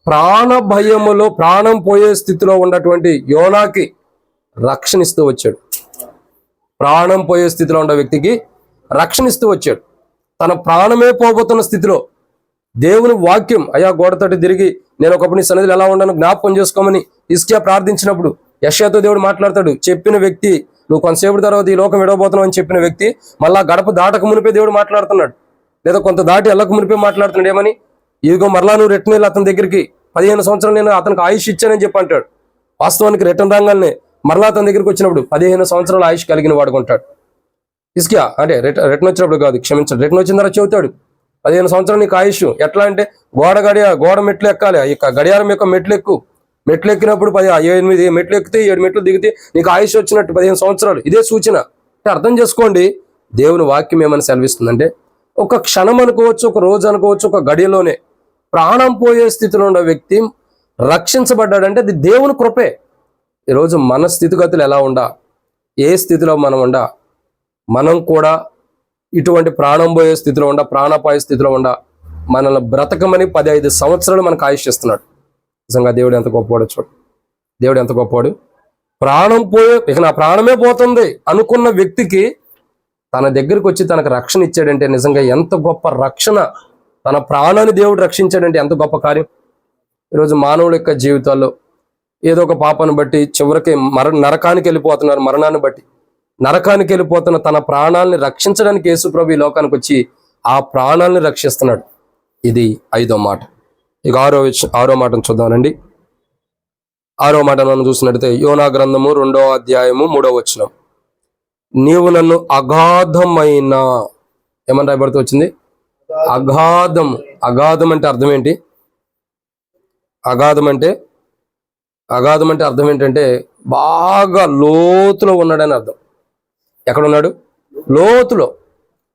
ప్రాణ భయములో ప్రాణం పోయే స్థితిలో ఉన్నటువంటి యోనాకి రక్షణ ఇస్తూ వచ్చాడు. ప్రాణం పోయే స్థితిలో ఉన్న వ్యక్తికి రక్షణ ఇస్తూ వచ్చాడు. తన ప్రాణమే పోబోతున్న స్థితిలో దేవుని వాక్యం, అయ్యా గోడ తట్టు తిరిగి నేను ఒకప్పుడు నీ సన్నిధిలో ఎలా ఉన్నాను జ్ఞాపకం చేసుకోమని హిజ్కియా ప్రార్థించినప్పుడు యెషయాతో దేవుడు మాట్లాడతాడు. చెప్పిన వ్యక్తి, నువ్వు కొంతసేపు తర్వాత ఈ లోకం విడవబోతున్నావు అని చెప్పిన వ్యక్తి మళ్ళా గడప దాటక మునిపే దేవుడు మాట్లాడుతున్నాడు, లేదా కొంత దాటి వెళ్ళక మునిపే మాట్లాడుతున్నాడు. ఏమని? ఇదిగో మరలా నువ్వు రిటర్న్ వెళ్ళి అతని దగ్గరికి 15 సంవత్సరాలు నేను అతనికి ఆయుష్ ఇచ్చానని చెప్పి అంటాడు. వాస్తవానికి రిటర్న్ రాగానే మరలా అతని దగ్గరికి వచ్చినప్పుడు 15 సంవత్సరాల ఆయుష్ కలిగిన వాడుకుంటాడు. హిజ్కియా అంటే రిటర్న్ వచ్చినప్పుడు కాదు, క్షమించాడు, రిటర్న్ వచ్చిన తర్వాత చెబుతాడు 15 సంవత్సరాలు నీకు ఆయుష్. ఎట్లా అంటే గోడ మెట్లు ఎక్కాలి, ఇక గడియారం యొక్క మెట్లు ఎక్కినప్పుడు 8 మెట్లు ఎక్కితే 7 మెట్లు దిగితే నీకు ఆయుష్ వచ్చినట్టు 15 సంవత్సరాలు. ఇదే సూచన. అర్థం చేసుకోండి, దేవుని వాక్యం ఏమని సెలవిస్తుందంటే, ఒక క్షణం అనుకోవచ్చు, ఒక రోజు అనుకోవచ్చు, ఒక గడియలోనే ప్రాణం పోయే స్థితిలో ఉన్న వ్యక్తి రక్షించబడ్డాడంటే అది దేవుని కృపే. ఈరోజు మన స్థితిగతులు ఎలా ఉండా, ఏ స్థితిలో మనం ఉండా, మనం కూడా ఇటువంటి ప్రాణం పోయే స్థితిలో ఉండా, ప్రాణాపాయ స్థితిలో ఉండా, మనల్ని బ్రతకమని 15 సంవత్సరాలు మనకు ఆయుష్ ఇస్తున్నాడు. నిజంగా దేవుడు ఎంత గొప్పవాడు చూడు. దేవుడు ఎంత గొప్పవాడు. ప్రాణం పోయే, ఇక నా ప్రాణమే పోతుంది అనుకున్న వ్యక్తికి తన దగ్గరికి వచ్చి తనకు రక్షణ ఇచ్చాడంటే నిజంగా ఎంత గొప్ప రక్షణ. తన ప్రాణాన్ని దేవుడు రక్షించాడంటే ఎంత గొప్ప కార్యం. ఈరోజు మానవుల యొక్క జీవితాల్లో ఏదో ఒక పాపను బట్టి చివరికి నరకానికి వెళ్ళిపోతున్నారు. మరణాన్ని బట్టి నరకానికి వెళ్ళిపోతున్న తన ప్రాణాలని రక్షించడానికి యేసుప్రభు ఈ లోకానికి వచ్చి ఆ ప్రాణాలని రక్షిస్తున్నాడు. ఇది 5వ మాట. ఇక 6వ మాటను చూద్దామండి. 6వ మాట మనం చూసినట్టయితే యోనా గ్రంథము 2వ అధ్యాయము 3వ వచనం. నీవు నన్ను అగాధమైన, ఏమని రాయబడుతూ వచ్చింది? అగాధం. అగాధం అంటే అర్థం ఏంటి? అగాధం అంటే అర్థం ఏంటంటే బాగా లోతులో ఉన్నాడని అర్థం. ఎక్కడున్నాడు? లోతులో.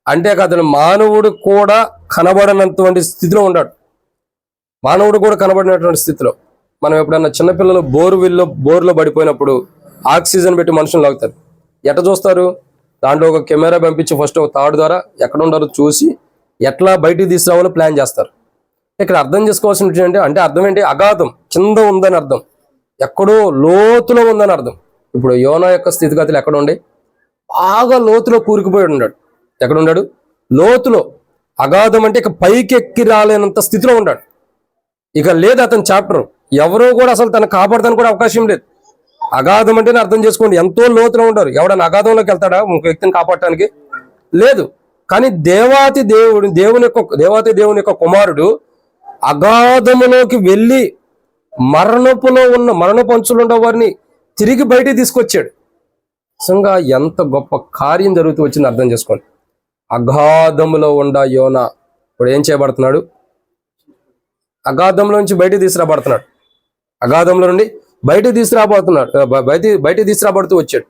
అంటే అతను మానవుడు కూడా కనబడనటువంటి స్థితిలో ఉన్నాడు. మానవుడు కూడా కనబడినటువంటి స్థితిలో. మనం ఎప్పుడన్నా చిన్నపిల్లలు బోరులో పడిపోయినప్పుడు ఆక్సిజన్ పెట్టి మనుషులు లాగుతారు. ఎట్లా చూస్తారు? దాంట్లో ఒక కెమెరా పంపించి ఫస్ట్ ఒక తాడు ద్వారా ఎక్కడ ఉండారో చూసి ఎట్లా బయటికి తీసుకురావాలో ప్లాన్ చేస్తారు. ఇక్కడ అర్థం చేసుకోవాల్సిన అంటే అర్థం ఏంటి? అగాధం, కింద ఉందని అర్థం, ఎక్కడో లోతులో ఉందని అర్థం. ఇప్పుడు యోనా యొక్క స్థితిగతులు ఎక్కడ ఉండే? బాగా లోతులో కూరుకుపోయి ఉన్నాడు. ఎక్కడ ఉన్నాడు? లోతులో. అగాధం అంటే ఇక పైకి ఎక్కి రాలేనంత స్థితిలో ఉన్నాడు. ఇక లేదు అతని చాప్టర్. ఎవరో కూడా అసలు తను కాపాడతానికి కూడా అవకాశం లేదు. అగాధం అంటేనే అర్థం చేసుకోండి, ఎంతో లోతులో ఉంటారు. ఎవడన్నా అగాధంలోకి వెళ్తాడా ఇంకో వ్యక్తిని కాపాడటానికి? లేదు. కానీ దేవాతి దేవుని యొక్క కుమారుడు అగాధములోకి వెళ్ళి మరణపు అంచులో ఉన్న వారిని తిరిగి బయటికి తీసుకొచ్చాడు. నిజంగా ఎంత గొప్ప కార్యం జరుగుతూ వచ్చింది అర్థం చేసుకోండి. అగాధములో ఉండ యోనా ఇప్పుడు ఏం చేయబడుతున్నాడు? అగాధంలో నుంచి బయటికి తీసుకురాబడుతున్నాడు. అగాధంలో నుండి బయటికి తీసుకురాబడుతూ వచ్చాడు.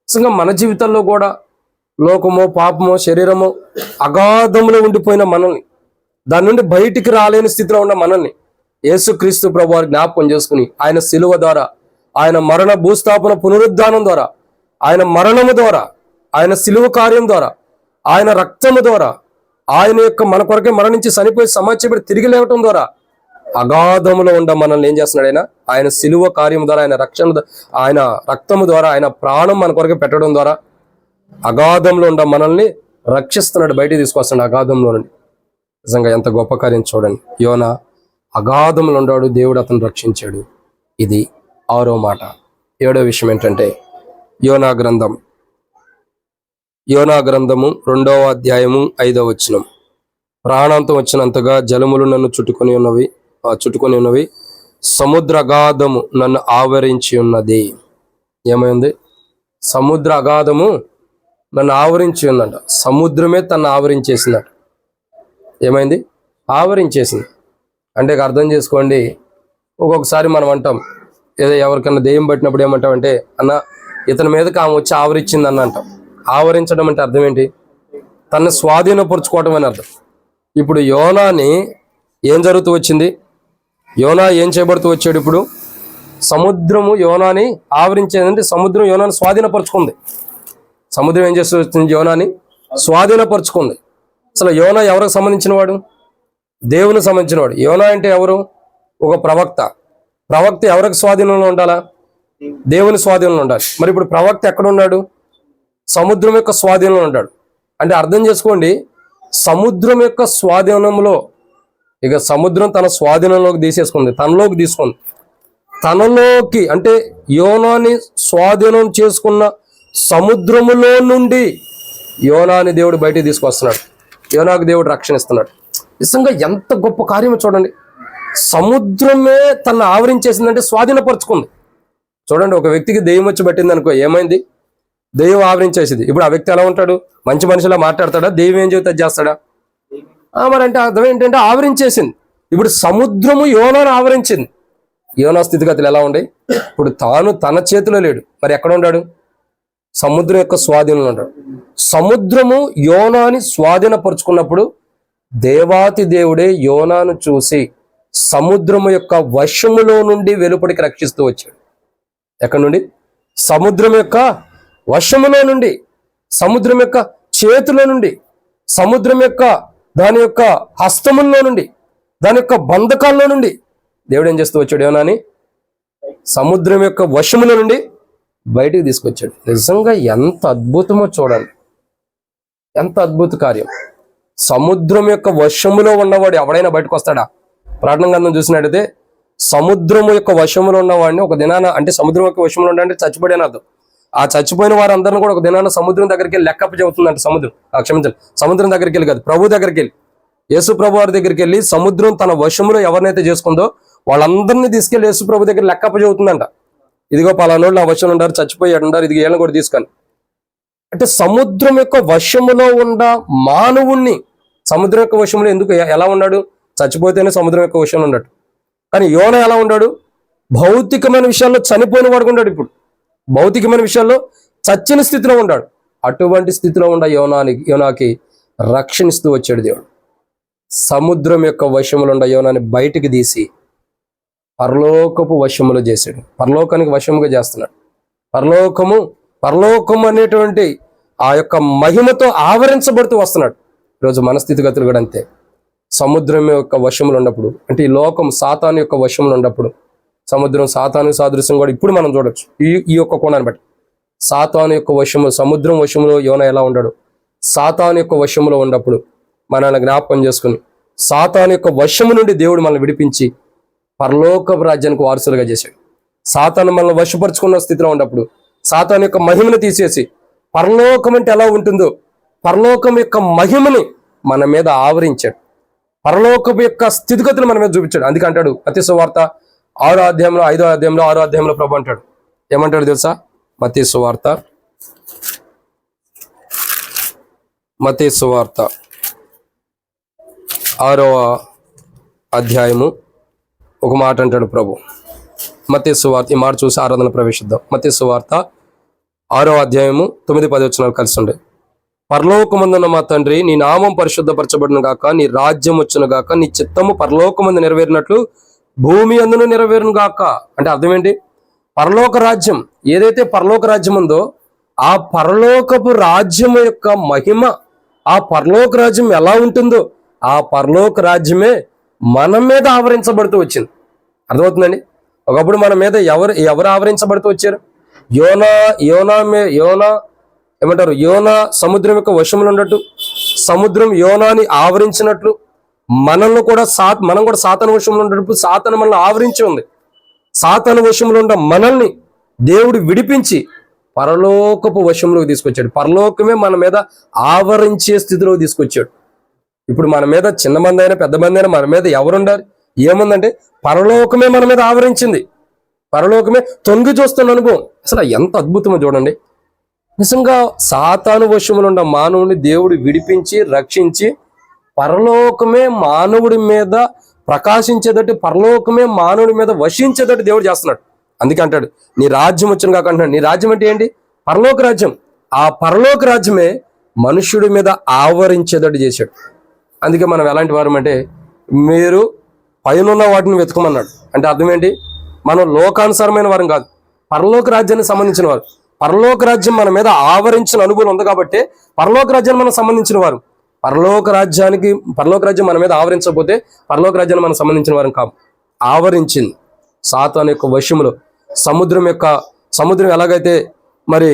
నిజంగా మన జీవితంలో కూడా లోకమో పాపమో శరీరమో అగాధంలో ఉండిపోయిన మనల్ని, దాని నుండి బయటికి రాలేని స్థితిలో ఉన్న మనల్ని యేసుక్రీస్తు ప్రభువారు జ్ఞాపకం చేసుకుని ఆయన శిలువ ద్వారా, ఆయన మరణ భూస్థాపన పునరుద్ధానం ద్వారా, ఆయన మరణము ద్వారా, ఆయన శిలువ కార్యం ద్వారా, ఆయన రక్తము ద్వారా, ఆయన యొక్క మన కొరకే మరణించి చనిపోయి సమాచారం తిరిగి లేవటం ద్వారా అగాధములో ఉండ మనల్ని ఏం చేస్తున్నాడు? ఆయన శిలువ కార్యం ద్వారా, ఆయన ఆయన రక్తము ద్వారా, ఆయన ప్రాణం మన కొరకే పెట్టడం ద్వారా అగాధంలో ఉండ మనల్ని రక్షిస్తున్నాడు, బయటికి తీసుకొస్తున్నాడు అగాధంలో నుండి. నిజంగా ఎంత గొప్ప కార్యం చూడండి. యోనా అగాధంలో ఉన్నాడు, దేవుడు అతను రక్షించాడు. ఇది 6వ మాట. 7వ విషయం ఏంటంటే యోనా గ్రంథము 2వ అధ్యాయము 5వ వచనం. ప్రాణాంతం వచ్చినంతగా జలములు నన్ను చుట్టుకొని ఉన్నవి, సముద్ర అగాధము నన్ను ఆవరించి ఉన్నది. ఏమైంది? సముద్ర అగాధము నన్ను ఆవరించి ఉందంట. సముద్రమే తను ఆవరించేసిందట. ఏమైంది? ఆవరించేసింది. అంటే అర్థం చేసుకోండి, ఒక్కొక్కసారి మనం అంటాం, ఏదో ఎవరికన్నా దెయ్యం పట్టినప్పుడు ఏమంటామంటే, అన్న ఇతని మీదకి ఆమె వచ్చి ఆవరించింది అన్న అంటాం. ఆవరించడం అంటే అర్థం ఏంటి? తనను స్వాధీనపరుచుకోవటం అని అర్థం. ఇప్పుడు యోనాని ఏం జరుగుతూ వచ్చింది? యోనా ఏం చేయబడుతూ వచ్చాడు? ఇప్పుడు సముద్రము యోనాని ఆవరించేదంటే సముద్రం యోనాని స్వాధీనపరుచుకుంది. సముద్రం ఏం చేస్తూ వచ్చింది? యోనాని స్వాధీనపరుచుకుంది. అసలు యోనా ఎవరికి సంబంధించిన వాడు? దేవునికి సంబంధించిన వాడు. యోనా అంటే ఎవరు? ఒక ప్రవక్త. ప్రవక్త ఎవరికి స్వాధీనంలో ఉండాలా? దేవుని స్వాధీనంలో ఉండాలి. మరి ఇప్పుడు ప్రవక్త ఎక్కడ ఉన్నాడు? సముద్రం యొక్క స్వాధీనంలో ఉంటాడు. అంటే అర్థం చేసుకోండి, సముద్రం యొక్క స్వాధీనంలో, ఇక సముద్రం తన స్వాధీనంలోకి తీసేసుకుంది, తనలోకి తీసుకుంది. తనలోకి అంటే యోనాని స్వాధీనం చేసుకున్న సముద్రములో నుండి యోనాని దేవుడు బయటికి తీసుకొస్తున్నాడు. యోనాకు దేవుడు రక్షణ ఇస్తున్నాడు. నిజంగా ఎంత గొప్ప కార్యమో చూడండి. సముద్రమే తను ఆవరించేసిందంటే స్వాధీనపరుచుకుంది. చూడండి, ఒక వ్యక్తికి దెయ్యం వచ్చి పట్టింది అనుకో, ఏమైంది? దెయ్యం ఆవరించేసింది. ఇప్పుడు ఆ వ్యక్తి ఎలా ఉంటాడు? మంచి మనిషిలా మాట్లాడతాడా? దెయ్యం ఏం చెబితే చేస్తాడా? మరి అంటే అర్థం ఏంటంటే ఆవరించేసింది. ఇప్పుడు సముద్రము యోనాను ఆవరించింది. యోనా స్థితిగతులు ఎలా ఉండే? ఇప్పుడు తాను తన చేతిలో లేడు, మరి ఎక్కడ ఉన్నాడు? సముద్రం యొక్క స్వాధీనంలో ఉంటాడు. సముద్రము యోనాని స్వాధీనపరుచుకున్నప్పుడు దేవాతి దేవుడే యోనాను చూసి సముద్రము యొక్క వశములో నుండి వెలుపడికి రక్షిస్తూ వచ్చాడు. ఎక్కడి నుండి? సముద్రం యొక్క వశములో నుండి, సముద్రం యొక్క చేతిలో నుండి, సముద్రం యొక్క దాని యొక్క హస్తముల్లో నుండి, దాని యొక్క బంధకాల్లో నుండి దేవుడు ఏం చేస్తూ వచ్చాడు? యోనాని సముద్రం యొక్క వశముల నుండి బయటికి తీసుకొచ్చాడు. నిజంగా ఎంత అద్భుతమో చూడండి, ఎంత అద్భుత కార్యం. సముద్రం యొక్క వశములో ఉన్నవాడు ఎవడైనా బయటకు వస్తాడా? ప్రకటన గ్రంథం చూసినట్టయితే సముద్రము యొక్క వశములో ఉన్నవాడిని ఒక దినాన, అంటే సముద్రం యొక్క వశంలో ఉండే చచ్చిపోయాను అర్థం. ఆ చచ్చిపోయిన వారందరిని కూడా ఒక దినాన సముద్రం దగ్గరికి వెళ్ళి లెక్కప్ప చెబుతుందంటే సముద్రం దగ్గరికి వెళ్ళి కాదు, ప్రభు దగ్గరికి వెళ్ళి, యేసు ప్రభు వారి దగ్గరికి వెళ్ళి సముద్రం తన వశములో ఎవరినైతే చేసుకుందో వాళ్ళందరినీ తీసుకెళ్లి యేసు ప్రభు దగ్గర లెక్కప్ప చెబుతుందంట. ఇదిగో పలానోళ్ళు నా వశంలో ఉంటారు, చచ్చిపోయాడు ఉంటారు, ఇది ఏళ్ళని కూడా తీసుకొని. అంటే సముద్రం యొక్క వశములో ఉన్న మానవుణ్ణి సముద్రం యొక్క వశంలో ఎందుకు ఎలా ఉన్నాడు? చచ్చిపోతేనే సముద్రం యొక్క వశంలో ఉన్నాడు. కానీ యోనా ఎలా ఉన్నాడు? భౌతికమైన విషయాల్లో చనిపోయిన వాడుకున్నాడు. ఇప్పుడు భౌతికమైన విషయాల్లో చచ్చిన స్థితిలో ఉన్నాడు. అటువంటి స్థితిలో ఉన్న యోనాకి రక్షణిస్తూ వచ్చాడు దేవుడు. సముద్రం యొక్క వశములో ఉన్న యోనాని బయటికి తీసి పరలోకపు వశములో చేశాడు. పరలోకానికి వశముగా చేస్తున్నాడు. పరలోకము అనేటువంటి ఆ యొక్క మహిమతో ఆవరించబడుతూ వస్తున్నాడు. ఈరోజు మన స్థితిగతులు కూడా అంతే. సముద్రం యొక్క వశములు ఉన్నప్పుడు, అంటే ఈ లోకం సాతాను యొక్క వశములు ఉన్నప్పుడు సముద్రం సాతాను సాదృశ్యం కూడా ఇప్పుడు మనం చూడొచ్చు. ఈ యొక్క కోణాన్ని బట్టి సాతాను యొక్క వశము, సముద్రం వశములో యోనా ఎలా ఉన్నాడు, సాతాను యొక్క వశములో ఉన్నప్పుడు మనల్ని జ్ఞాపకం చేసుకుని సాతాను యొక్క వశము నుండి దేవుడు మనల్ని విడిపించి పరలోక రాజ్యానికి వారసులుగా చేశాడు. సాతాను మనల్ని వశపరుచుకున్న స్థితిలో ఉన్నప్పుడు సాతాను యొక్క మహిమను తీసేసి పరలోకం అంటే ఎలా ఉంటుందో పరలోకం యొక్క మహిమని మన మీద ఆవరించాడు. పరలోకం యొక్క స్థితిగతులు మన మీద చూపించాడు. అందుకే అంటాడు మత్తయి సువార్త 6వ అధ్యాయంలో 5వ అధ్యాయంలో 6వ అధ్యాయంలో ప్రభు అంటాడు, ఏమంటాడు తెలుసా? మత్తయి సువార్త 6వ అధ్యాయము ఒక మాట అంటాడు ప్రభు. మత్తయి సువార్త, ఈ మాట చూసి ఆరాధన ప్రవేశిద్దాం. మత్తయి సువార్త 6వ అధ్యాయము 9-10 వచనాలు కలిసి ఉండే. పరలోకమందున్న మా తండ్రి, నీ నామం పరిశుద్ధపరచబడును గాక, నీ రాజ్యం వచ్చును గాక, నీ చిత్తము పరలోకమందు నెరవేరినట్లు భూమి అందును నెరవేరును గాక. అంటే అర్థం ఏంటి? పరలోక రాజ్యం, ఏదైతే పరలోక రాజ్యం ఉందో ఆ పరలోకపు రాజ్యం యొక్క మహిమ, ఆ పరలోక రాజ్యం ఎలా ఉంటుందో ఆ పరలోక రాజ్యమే మన మీద ఆవరించబడుతూ వచ్చింది. అర్థమవుతుందండి? ఒకప్పుడు మన మీద ఎవరు ఆవరించబడుతూ వచ్చారు? యోనా ఏమంటారు? యోనా సముద్రం యొక్క వశంలో ఉన్నట్టు, సముద్రం యోనాని ఆవరించినట్లు మనం కూడా సాతాను వశంలో ఉన్నప్పుడు సాతాను మనల్ని ఆవరించి ఉంది. సాతాను వశంలో ఉన్న మనల్ని దేవుడు విడిపించి పరలోకపు వశంలోకి తీసుకొచ్చాడు. పరలోకమే మన మీద ఆవరించే స్థితిలోకి తీసుకొచ్చాడు. ఇప్పుడు మన మీద చిన్న మంది అయినా పెద్ద మంది అయినా మన మీద ఎవరుండాలి? ఏముందంటే పరలోకమే మన మీద ఆవరించింది. పరలోకమే తొంగి చూస్తున్న అనుభవం. అసలు ఎంత అద్భుతమో చూడండి. నిజంగా సాతాను వశములో ఉన్న మానవుని దేవుడు విడిపించి రక్షించి పరలోకమే మానవుడి మీద ప్రకాశించేటట్టు, పరలోకమే మానవుడి మీద వశించేటట్టు దేవుడు చేస్తున్నాడు. అందుకే అంటాడు, నీ రాజ్యం వచ్చిన కాక అంటున్నాడు. నీ రాజ్యం అంటే ఏంటి? పరలోక రాజ్యం. ఆ పరలోక రాజ్యమే మనుష్యుడి మీద ఆవరించేటట్టు చేశాడు. అందుకే మనం ఎలాంటి వారం అంటే, మీరు పైన వాటిని వెతుకమన్నాడు. అంటే అర్థం ఏంటి? మనం లోకానుసారమైన వారం కాదు, పరలోక రాజ్యానికి సంబంధించిన వారు. పరలోక రాజ్యం మన మీద ఆవరించిన అనుభవం ఉంది కాబట్టి పరలోక రాజ్యాన్ని మనం సంబంధించిన వారు. పరలోక రాజ్యం మన మీద ఆవరించకపోతే పరలోక రాజ్యాన్ని మనం సంబంధించిన వారం కాదు. ఆవరించింది సాతాను యొక్క వశములో. సముద్రం ఎలాగైతే మరి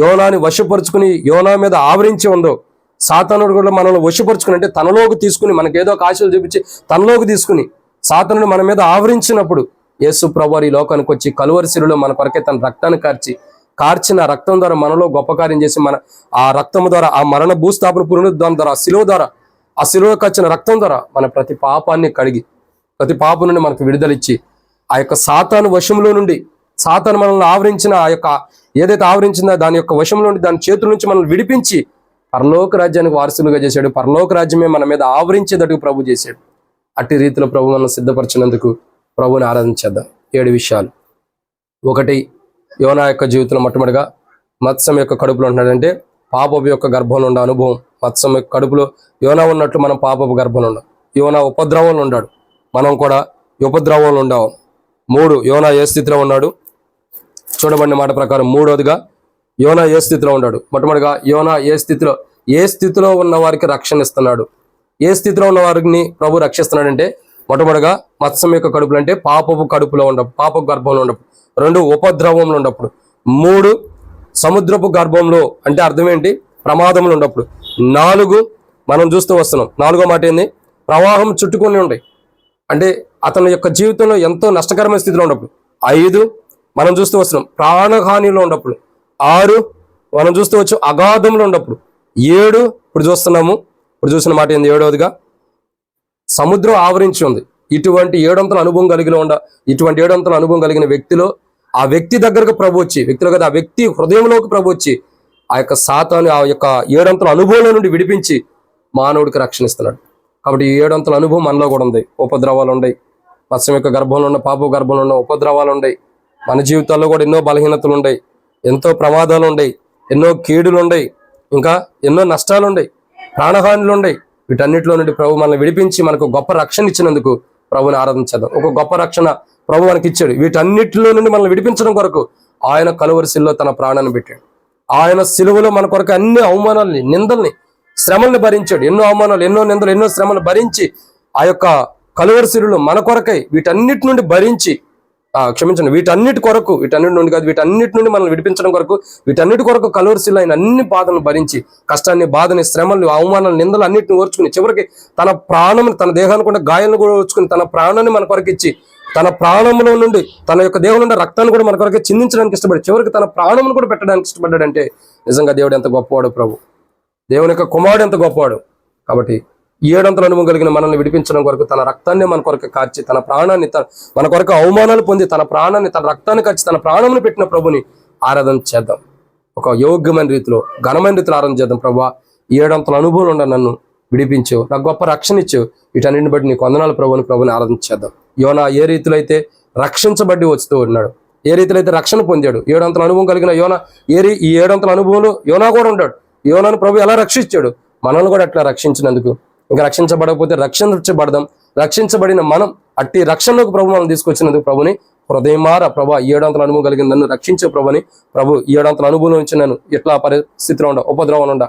యోనాని వశపరుచుకుని యోనా మీద ఆవరించి ఉందో, సాతానుడు కూడా మనల్ని వశపరుచుకుని, అంటే తనలోకి తీసుకుని, మనకేదో ఒక ఆశలు చూపించి తనలోకి తీసుకుని సాతానుడు మన మీద ఆవరించినప్పుడు యేసు ప్రభువారు ఈ లోకానికి వచ్చి కలువరి శిలువలో మన కొరకే తన రక్తాన్ని కార్చిన రక్తం ద్వారా మనలో గొప్ప కార్యం చేసి ఆ రక్తం ద్వారా, ఆ మరణ భూస్థాపన పునరుద్ధానం ద్వారా, ఆ శిలువ కచ్చిన రక్తం ద్వారా మన ప్రతి పాపాన్ని కడిగి ప్రతి పాపం నుండి మనకు విడుదలిచ్చి ఆ యొక్క సాతాను వశంలో నుండి, సాతాను మనల్ని ఆవరించిన ఆ యొక్క ఏదైతే ఆవరించిందో దాని యొక్క వశంలో నుండి, దాని చేతుల నుంచి మనల్ని విడిపించి పరలోక రాజ్యానికి వారసులుగా చేశాడు. పరలోక రాజ్యమే మన మీద ఆవరించేటట్టు ప్రభు చేశాడు. అట్టి రీతిలో ప్రభు మనం సిద్ధపరిచినందుకు ప్రభుని ఆరాధించేద్దాం. 7 విషయాలు. 1, యోనా యొక్క జీవితంలో మొట్టమొదటిగా మత్స్యం యొక్క కడుపులో ఉంటున్నాడంటే పాపపు యొక్క గర్భంలో ఉండే అనుభవం. మత్స్యం యొక్క కడుపులో యోనా ఉన్నట్లు మనం పాపపు గర్భంలో ఉన్నాం. యోనా ఉపద్రవంలో ఉన్నాడు, మనం కూడా ఉపద్రవంలో ఉండాం. 3, యోనా ఏ స్థితిలో ఉన్నాడు? చూడబడిన మాట ప్రకారం 3వదిగా యోనా ఏ స్థితిలో ఉన్నాడు? మొట్టమొదటిగా యోనా ఏ స్థితిలో ఉన్న వారికి రక్షణ ఇస్తున్నాడు. ఏ స్థితిలో ఉన్న వారిని ప్రభు రక్షిస్తున్నాడంటే, మొట్టమొదటిగా మత్స్యం యొక్క కడుపులో అంటే పాపపు కడుపులో ఉన్నప్పుడు, పాపపు గర్భంలో ఉన్నప్పుడు. 2, ఉపద్రవంలో ఉన్నప్పుడు. 3, సముద్రపు గర్భంలో అంటే అర్థం ఏంటి? ప్రమాదంలో ఉన్నప్పుడు. 4, మనం చూస్తూ వస్తున్నాం. 4వ మాట ఏంది? ప్రవాహం చుట్టుకొని ఉండే, అంటే అతని యొక్క జీవితంలో ఎంతో నష్టకరమైన స్థితిలో ఉన్నప్పుడు. 5, మనం చూస్తూ వస్తున్నాం ప్రాణహానిలో ఉన్నప్పుడు. 6, మనం చూస్తూ వచ్చు అగాధంలో ఉన్నప్పుడు. 7, ఇప్పుడు చూసిన మాట ఏంది? 7వదిగా సముద్రం ఆవరించి ఉంది. ఇటువంటి 7 అంతల అనుభవం కలిగిన వ్యక్తిలో, ఆ వ్యక్తి దగ్గరకు ప్రభు వచ్చి, వ్యక్తిలో కదా, ఆ వ్యక్తి హృదయంలోకి ప్రభు వచ్చి ఆ యొక్క సాతాను ఆ యొక్క 7 అంతల అనుభవంలో నుండి విడిపించి మానవుడికి రక్షణ ఇస్తున్నాడు. కాబట్టి ఈ 7 అంతల అనుభవం మనలో కూడా ఉంది. ఉపద్రవాలు ఉన్నాయి, మత్స్యం యొక్క గర్భంలో ఉన్న, పాప గర్భంలో ఉన్న ఉపద్రవాలు ఉన్నాయి. మన జీవితాల్లో కూడా ఎన్నో బలహీనతలు ఉన్నాయి, ఎంతో ప్రమాదాలు ఉన్నాయి, ఎన్నో కీడులు ఉన్నాయి, ఇంకా ఎన్నో నష్టాలు ఉన్నాయి, ప్రాణహానులు ఉన్నాయి. వీటన్నిటిలో నుండి ప్రభు మనల్ని విడిపించి మనకు గొప్ప రక్షణ ఇచ్చినందుకు ప్రభుని ఆరాధించేద్దాం. ఒక గొప్ప రక్షణ ప్రభు మనకి ఇచ్చాడు. వీటన్నిటిలో నుండి మనల్ని విడిపించడం కొరకు ఆయన కలువరి శిలువలో తన ప్రాణాన్ని పెట్టాడు. ఆయన శిలువలో మన కొరకు అన్ని అవమానాలని, నిందల్ని, శ్రమల్ని భరించాడు. ఎన్నో అవమానాలు, ఎన్నో నిందలు, ఎన్నో శ్రమలు భరించి ఆ యొక్క కలువరి శిలువలో మన కొరకై వీటన్నిటి నుండి భరించి క్షమించండి, వీటన్నిటి నుండి కాదు, వీటన్నిటి నుండి మనల్ని విడిపించడం కొరకు, వీటన్నిటి కొరకు కలువరిశిలో ఆయన అన్ని బాధలను భరించి, కష్టాన్ని, బాధని, శ్రమలు, అవమానాలు, నిందలు అన్నింటిని ఓర్చుకుని, చివరికి తన ప్రాణం, తన దేహాన్ని కూడా గాయాలను కూడా ఓర్చుకుని, తన ప్రాణాన్ని మన కొరకు ఇచ్చి, తన ప్రాణంలో నుండి, తన యొక్క దేవుని నుండి రక్తాన్ని కూడా మన కొరకు చిందించడానికి ఇష్టపడి, చివరికి తన ప్రాణమును కూడా పెట్టడానికి ఇష్టపడ్డాడంటే నిజంగా దేవుడు ఎంత గొప్పవాడు ప్రభు. దేవుని యొక్క కుమారుడు ఎంత గొప్పవాడు. కాబట్టి 7 అనుభవం కలిగిన మనల్ని విడిపించడం కొరకు తన రక్తాన్ని మన కొరకు కార్చి, తన ప్రాణాన్ని మన కొరకు అవమానాలు పొంది, తన ప్రాణాన్ని, తన రక్తాన్ని కార్చి, తన ప్రాణమును పెట్టిన ప్రభుని ఆరాధన చేద్దాం. ఒక యోగ్యమైన రీతిలో, ఘనమైన రీతిలో ఆరాధన చేద్దాం. ప్రభా, 7 అనుభవం ఉండ నన్ను విడిపించావు, నాకు గొప్ప రక్షణ ఇచ్చావు, వీటన్నింటిని బట్టి నీకు వందనాలు ప్రభుని ఆరాధన చేద్దాం. యోనా ఏ రీతిలో అయితే రక్షించబడి వస్తూ ఉన్నాడు, ఏ రీతిలో అయితే రక్షణ పొందాడు, 7 అనుభవం కలిగిన యోనా, ఈ 7 అనుభవంలో యోనా కూడా ఉంటాడు. యోనాను ప్రభు ఎలా రక్షించాడు, మనల్ని కూడా అట్లా రక్షించినందుకు, ఇంకా రక్షించబడకపోతే రక్షించబడదాం. రక్షించబడిన మనం అట్టి రక్షణలోకి ప్రభు మనం తీసుకొచ్చినందుకు ప్రభుని హృదయమార, ప్రభా 7 అనుభవం కలిగిన నన్ను రక్షించే ప్రభుని, ప్రభు 7 అనుభవం నుంచి నన్ను ఎట్లా పరిస్థితిలో ఉండ, ఉపద్రవంలో ఉండ,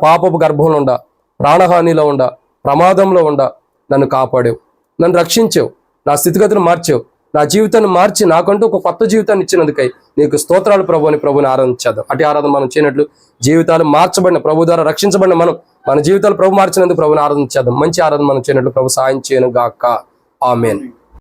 పాపపు గర్భంలో ఉండ, ప్రాణహానిలో ఉండ, ప్రమాదంలో ఉండ నన్ను కాపాడావు, నన్ను రక్షించావు, నా స్థితిగతిని మార్చావు, నా జీవితాన్ని మార్చి నాకంటూ ఒక కొత్త జీవితాన్ని ఇచ్చినందుకై నీకు స్తోత్రాలు ప్రభుని ఆరాధించేద్దాం. అటు ఆరాధన మనం చేయనట్లు జీవితాలు మార్చబడిన ప్రభు ద్వారా రక్షించబడిన మనం మన జీవితాలు ప్రభు మార్చినందుకు ప్రభుని ఆరాధించేద్దాం. మంచి ఆరాధన మనం చేయనట్లు ప్రభు సాయం చేయను గాక. ఆమేన్.